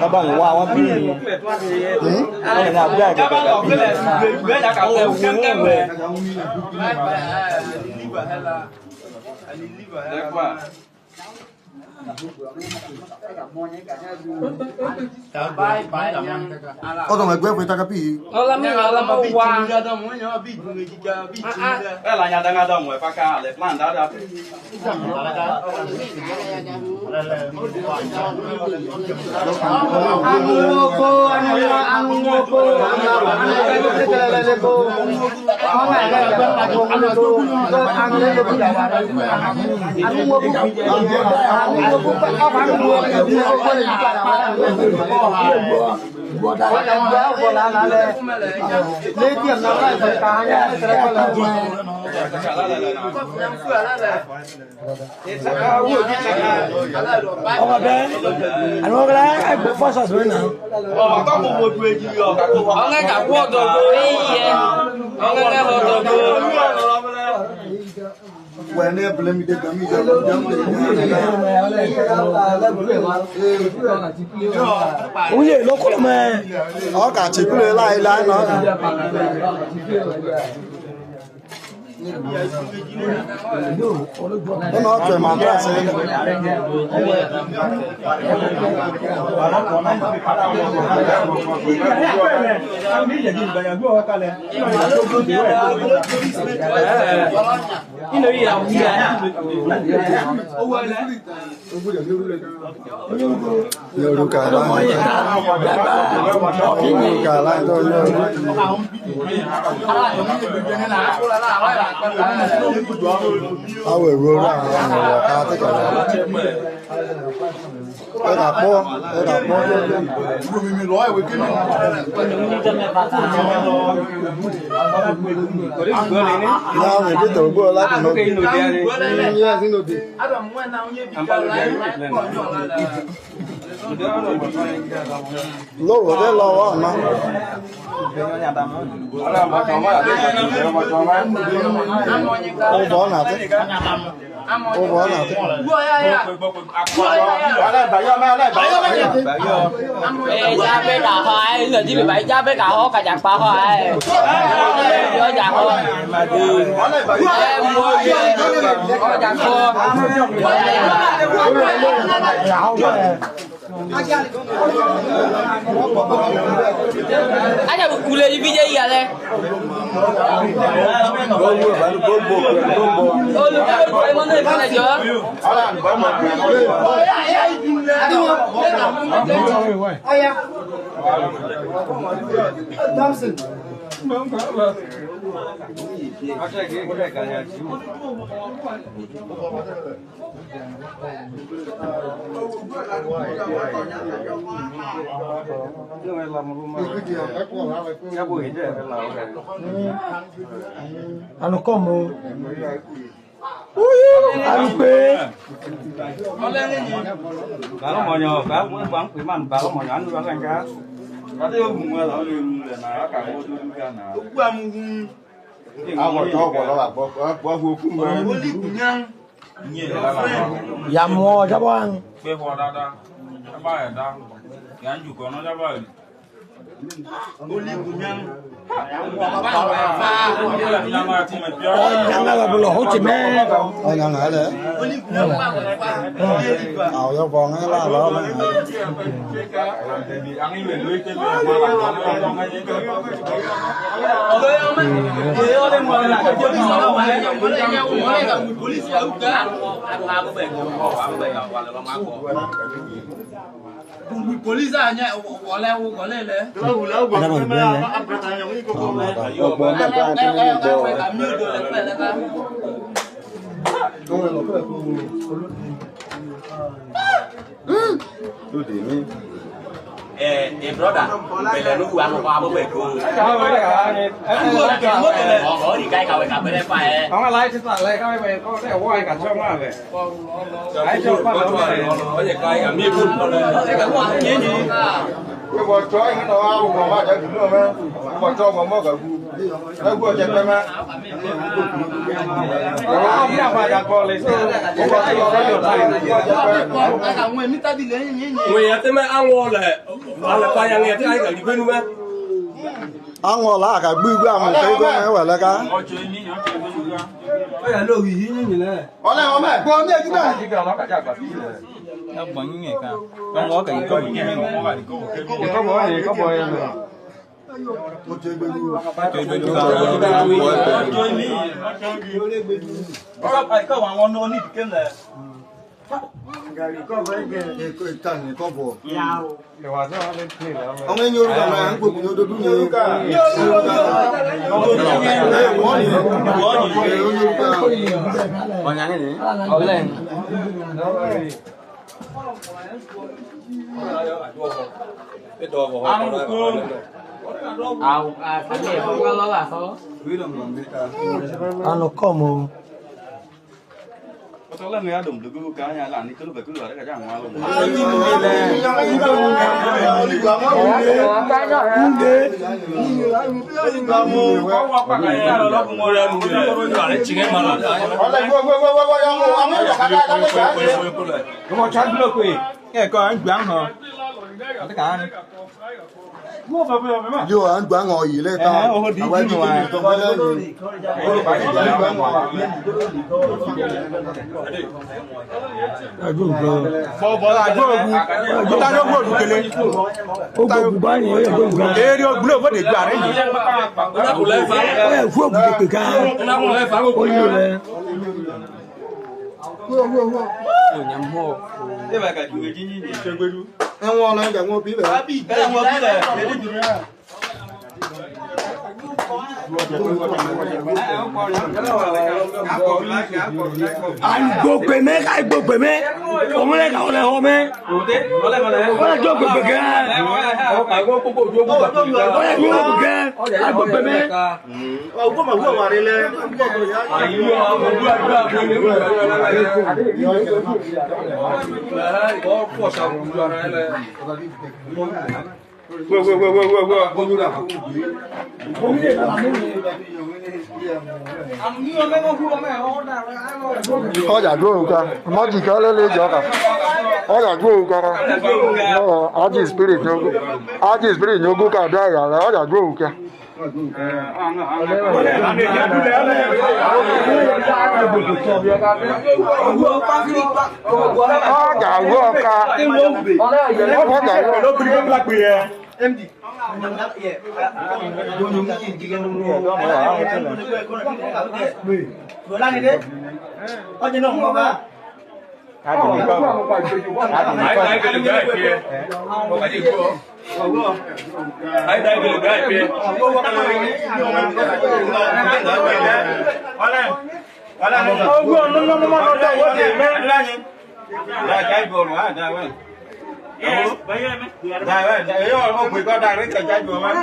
các bạn qua quá đi này nào ra cái 왜 약간 깜깜해 có đồng quét với ta cái gì làm qua là nhà đang đồng ngoài pha ca để plan đó lấy tiền nó lại phải cá nha ông ở đây anh nói cái đấy anh cũng phát rồi nè có một người gì rồi ông nghe cả quốc rồi ông nghe một rồi quen đi bên mình đi cái mình uống gì nó có mà có cả chỉ cứ lại nó nó chuyện mà ra sẽ nhiều đủ cả lại thôi tao về rồi ra ca tất cả cái đạp bom mình nói với cái nhau thì biết tuổi bữa lại nó nha xin được thì lỗ rồi đấy lo mà ô bó nào thế ô bó nào thế ra với cả hoài người chỉ bị bảy ra với cả họ cả chặt ba hoài cho chặt thôi em mua gì có chặt thôi anh là cụ lê đi chơi gì đây ôi lúc đó tôi muốn đi cái này chưa anh có mù anh quê cá nó mò nhỏ cá cũng bán quý man cá nó mò nhỏ ăn bán canh cá cá tiêu mùng là nó cả mua tôi cái nào một chỗ của nó là bó hú cũng yam mua cho bạn bê hoa đa đa ba ở đa cái anh chủ có nó ra vậy anh là bộ lỗ chỉ mẹ anh đang ở đấy cho con ấy là nó police nhẹ có lên đấy brother, bây giờ lúc ăn qua bữa về cùng. Có gì cái cậu cặp bên em phải. Không ai lấy chứ lại cái về có cái quay cả trong mà về. Cái trong bắt đầu này. Có gì cái ở miền Trung rồi. Cái quay gì gì. cái bò chói cái nó ao mà chạy cũng được mà bỏ cho mà mua cả vụ nó vừa chạy qua mà không nhà bà già con lấy xe không có cái đó được này người thế mà ăn ngon lại mà là phải ăn nghe thế ai cả đi quên luôn á ăn ngon lá cả bự quá mà thấy có mấy quả là cá có này không mẹ con nhá chúng ta chỉ cần nó cả chặt cả tí rồi nó vẫn nghe cả con có cái có cái có bò gì có bò em rồi chơi bên có hoàng ngon ngon đi kiếm là có với cái tầng có vỏ để hòa cho lên thì là ông ấy nhớ rằng là anh cũng nhớ được nhớ cả còn nhắn cái gì lên ăn được cơm cái gì không có lo là thôi ăn nó có mồm có là người đồng được cái cá nhà làm đi cứ về cứ lừa đấy cả chẳng ngoài luôn có một chán được quỷ nghe coi anh quán hả tất cả anh vô anh quán ngồi gì lên tao quán gì tao phải lên bỏ lại chúng ta đâu có được cái này chúng ta đâu có gì để điều bữa vẫn để quả đấy nhỉ nó cũng lên phá phước bị từ ca nó cũng lên phá có nhiều này thế mà cả người chi gì chơi quên luôn em ngon lên chẳng ngon bí về cái ông biết là anh buộc về mấy cái buộc về mấy ông ấy cậu này hôm ấy có là cho buộc về cái có là buộc về cái anh buộc về mấy ông có mà buộc vào đây lên có của sao rồi này có giả đuôi cả nó chỉ có lấy gió cả có giả đuôi cả aji spirit nhớ cả đây là nó giả đuôi cả có giả đuôi cả có giả đuôi em gì vừa lan đi đấy có gì đâu không có ai đây cái lưỡi gái kia không phải gì cô ai đây cái lưỡi gái kia cái vừa nữa ra vậy Đây vậy, ông quỷ con đang đấy cảnh trai vừa mà.